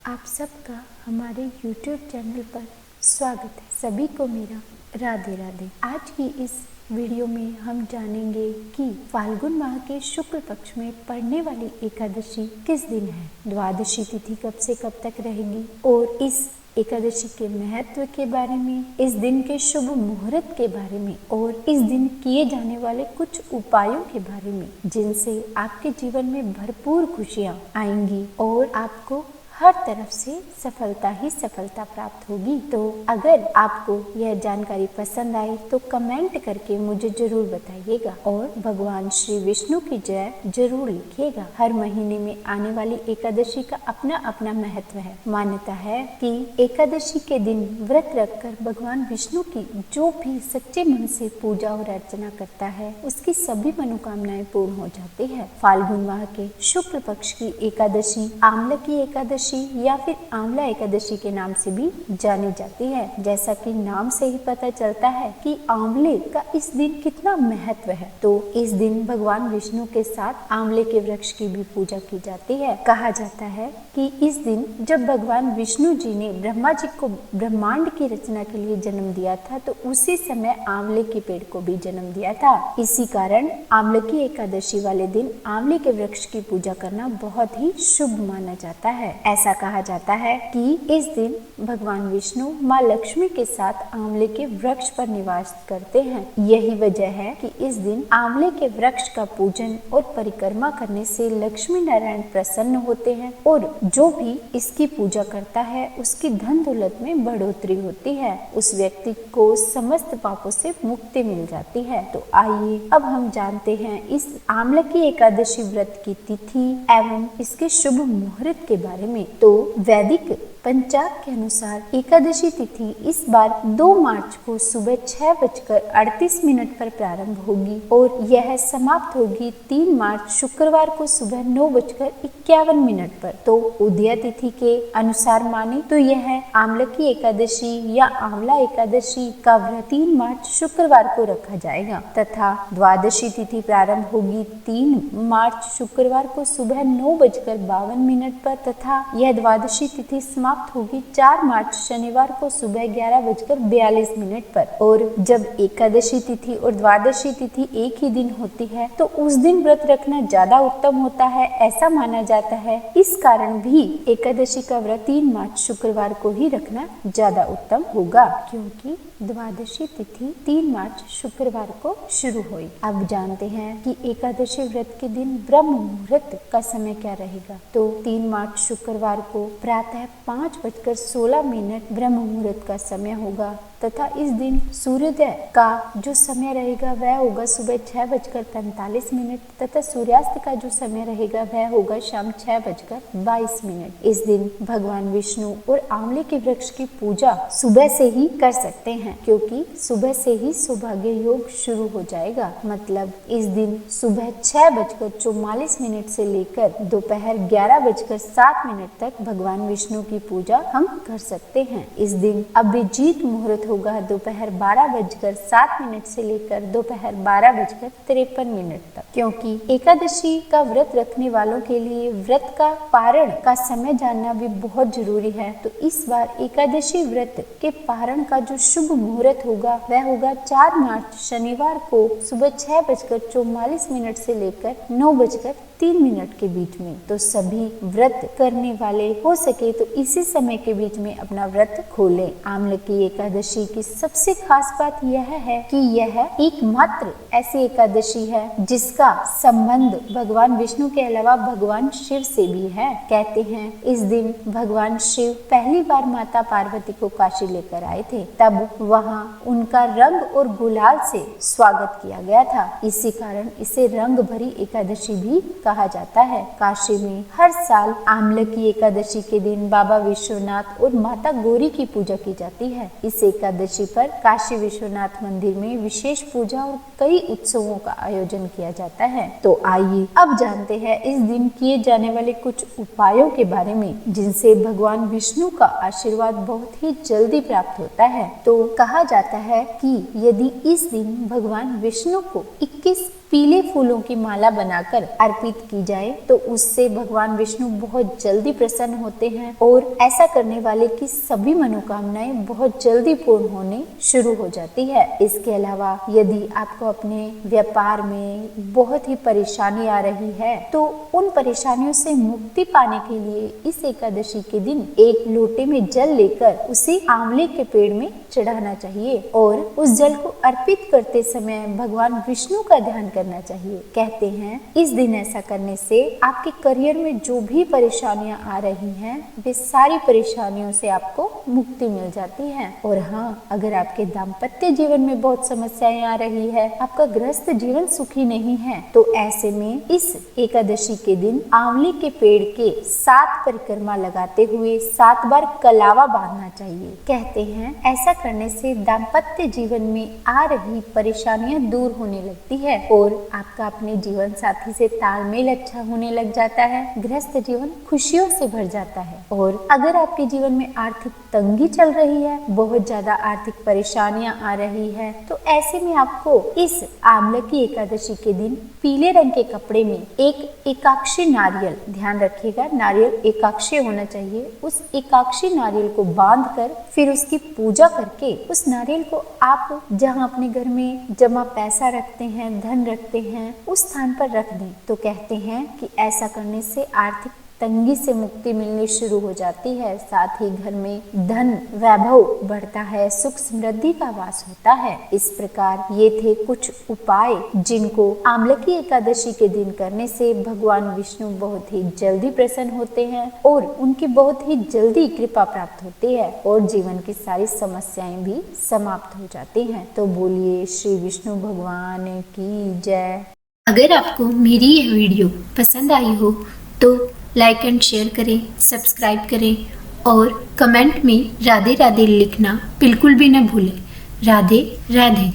आप सबका हमारे YouTube चैनल पर स्वागत है। सभी को मेरा राधे राधे। आज की इस वीडियो में हम जानेंगे कि फाल्गुन माह के शुक्ल पक्ष में पड़ने वाली एकादशी किस दिन है, द्वादशी तिथि कब से कब तक रहेगी और इस एकादशी के महत्व के बारे में, इस दिन के शुभ मुहूर्त के बारे में और इस दिन किए जाने वाले कुछ उपायों के बारे में, जिनसे आपके जीवन में भरपूर खुशियाँ आएंगी और आपको हर तरफ से सफलता ही सफलता प्राप्त होगी। तो अगर आपको यह जानकारी पसंद आई तो कमेंट करके मुझे जरूर बताइएगा और भगवान श्री विष्णु की जय जरूर लिखिएगा। हर महीने में आने वाली एकादशी का अपना अपना महत्व है। मान्यता है कि एकादशी के दिन व्रत रखकर भगवान विष्णु की जो भी सच्चे मन से पूजा और अर्चना करता है उसकी सभी मनोकामनाएं पूर्ण हो जाती है। फाल्गुन माह के शुक्ल पक्ष की एकादशी आंवला की एकादशी या फिर आंवला एकादशी के नाम से भी जानी जाती है। जैसा कि नाम से ही पता चलता है कि आंवले का इस दिन कितना महत्व है, तो इस दिन भगवान विष्णु के साथ आंवले के वृक्ष की भी पूजा की जाती है। कहा जाता है कि इस दिन जब भगवान विष्णु जी ने ब्रह्मा जी को ब्रह्मांड की रचना के लिए जन्म दिया था तो उसी समय आंवले के पेड़ को भी जन्म दिया था। इसी कारण आंवले की एकादशी वाले दिन आंवले के वृक्ष की पूजा करना बहुत ही शुभ माना जाता है। ऐसा कहा जाता है कि इस दिन भगवान विष्णु माँ लक्ष्मी के साथ आंवले के वृक्ष पर निवास करते हैं। यही वजह है कि इस दिन आंवले के वृक्ष का पूजन और परिक्रमा करने से लक्ष्मी नारायण प्रसन्न होते हैं और जो भी इसकी पूजा करता है उसकी धन दौलत में बढ़ोतरी होती है, उस व्यक्ति को समस्त पापों से मुक्ति मिल जाती है। तो आइए अब हम जानते हैं इस आंवला की एकादशी व्रत की तिथि एवं इसके शुभ मुहूर्त के बारे में। तो वैदिक पंचांग के अनुसार एकादशी तिथि इस बार 2 मार्च को सुबह 6:38 पर प्रारंभ होगी और यह समाप्त होगी 3 मार्च शुक्रवार को सुबह 9:51 पर। तो उदया तिथि के अनुसार माने तो यह आंवला की एकादशी या आंवला एकादशी का व्रत 3 मार्च शुक्रवार को रखा जाएगा तथा द्वादशी तिथि प्रारंभ होगी 3 मार्च शुक्रवार को सुबह 9:52 पर तथा यह द्वादशी तिथि समाप्त होगी 4 मार्च शनिवार को सुबह 11:42 पर। और जब एकादशी तिथि और द्वादशी तिथि एक ही दिन होती है तो उस दिन व्रत रखना ज्यादा उत्तम होता है, ऐसा माना जाता है। इस कारण भी एकादशी का व्रत 3 मार्च शुक्रवार को ही रखना ज्यादा उत्तम होगा, क्योंकि द्वादशी तिथि 3 मार्च शुक्रवार को शुरू हुई। अब जानते हैं कि एकादशी व्रत के दिन ब्रह्म मुहूर्त का समय क्या रहेगा। तो 3 मार्च शुक्रवार को प्रातः 5:16 ब्रह्म मुहूर्त का समय होगा तथा इस दिन सूर्योदय का जो समय रहेगा वह होगा सुबह 6:45 तथा सूर्यास्त का जो समय रहेगा वह होगा शाम 6:22। इस दिन भगवान विष्णु और आंवले के वृक्ष की पूजा सुबह से ही कर सकते हैं, क्योंकि सुबह से ही सौभाग्य योग शुरू हो जाएगा। मतलब इस दिन सुबह 6:44 से लेकर दोपहर 11:07 तक भगवान विष्णु की पूजा हम कर सकते हैं। इस दिन अभिजीत मुहूर्त होगा दोपहर 12:07 से लेकर दोपहर 12:53 तक, क्योंकि एकादशी का व्रत रखने वालों के लिए व्रत का पारण का समय जानना भी बहुत जरूरी है। तो इस बार एकादशी व्रत के पारण का जो शुभ मुहूर्त होगा वह होगा 4 मार्च शनिवार को सुबह 6:44 से लेकर 9:03 के बीच में। तो सभी व्रत करने वाले हो सके तो इसी समय के बीच में अपना व्रत खोलें। आंवला की एकादशी की सबसे खास बात यह है कि यह एकमात्र ऐसी एकादशी है जिसका संबंध भगवान विष्णु के अलावा भगवान शिव से भी है। कहते हैं इस दिन भगवान शिव पहली बार माता पार्वती को काशी लेकर आए थे, तब वहां उनका रंग और गुलाल से स्वागत किया गया था। इसी कारण इसे रंग भरी एकादशी भी कहा जाता है। काशी में हर साल आंवला की एकादशी के दिन बाबा विश्वनाथ और माता गौरी की पूजा की जाती है। इस एकादशी पर काशी विश्वनाथ मंदिर में विशेष पूजा और कई उत्सवों का आयोजन किया जाता है। तो आइए अब जानते हैं इस दिन किए जाने वाले कुछ उपायों के बारे में, जिनसे भगवान विष्णु का आशीर्वाद बहुत ही जल्दी प्राप्त होता है। तो कहा जाता है कि यदि इस दिन भगवान विष्णु को 21 पीले फूलों की माला बनाकर अर्पित की जाए तो उससे भगवान विष्णु बहुत जल्दी प्रसन्न होते हैं और ऐसा करने वाले की सभी मनोकामनाएं बहुत जल्दी पूर्ण होने शुरू हो जाती है। इसके अलावा यदि आपको अपने व्यापार में बहुत ही परेशानी आ रही है तो उन परेशानियों से मुक्ति पाने के लिए इस एकादशी के दिन एक लोटे में जल लेकर उसे आंवले के पेड़ में चढ़ाना चाहिए और उस जल को अर्पित करते समय भगवान विष्णु का ध्यान करना चाहिए। कहते हैं इस दिन ऐसा करने से आपके करियर में जो भी परेशानियां आ रही हैं वे सारी परेशानियों से आपको मुक्ति मिल जाती है। और हाँ, अगर आपके दाम्पत्य जीवन में बहुत समस्याएं आ रही है, आपका गृहस्थ जीवन सुखी नहीं है, तो ऐसे में इस एकादशी के दिन आंवले के पेड़ के 7 परिक्रमा लगाते हुए 7 बार कलावा बांधना चाहिए। कहते हैं ऐसा करने से दाम्पत्य जीवन में आ रही परेशानियां दूर होने लगती है और आपका अपने जीवन साथी से तालमेल अच्छा होने लग जाता है। गृहस्थ जीवन खुशियों से भर जाता है। और अगर आपके जीवन में आर्थिक तंगी चल रही है, बहुत ज्यादा आर्थिक परेशानियां आ रही है, तो ऐसे में आपको इस आंवले की एकादशी के दिन पीले रंग के कपड़े में एक एकाक्षी नारियल, ध्यान रखिएगा नारियल एकाक्षी होना चाहिए, उस एकाक्षी नारियल को बांधकर फिर उसकी पूजा करके उस नारियल को आप जहां अपने घर में जमा पैसा रखते हैं, धन रखते हैं, उस स्थान पर रख दें। तो कहते हैं कि ऐसा करने से आर्थिक तंगी से मुक्ति मिलनी शुरू हो जाती है। साथ ही घर में धन वैभव बढ़ता है, सुख समृद्धि का वास होता है। इस प्रकार ये थे कुछ उपाय जिनको आंवले की एकादशी के दिन करने से भगवान विष्णु बहुत ही जल्दी प्रसन्न होते हैं और उनकी बहुत ही जल्दी कृपा प्राप्त होती है और जीवन की सारी समस्याएं भी समाप्त हो जाती हैं। तो बोलिए श्री विष्णु भगवान की जय। अगर आपको मेरी यह वीडियो पसंद आई हो तो लाइक एंड शेयर करें, सब्सक्राइब करें और कमेंट में राधे राधे लिखना बिल्कुल भी न भूलें। राधे राधे।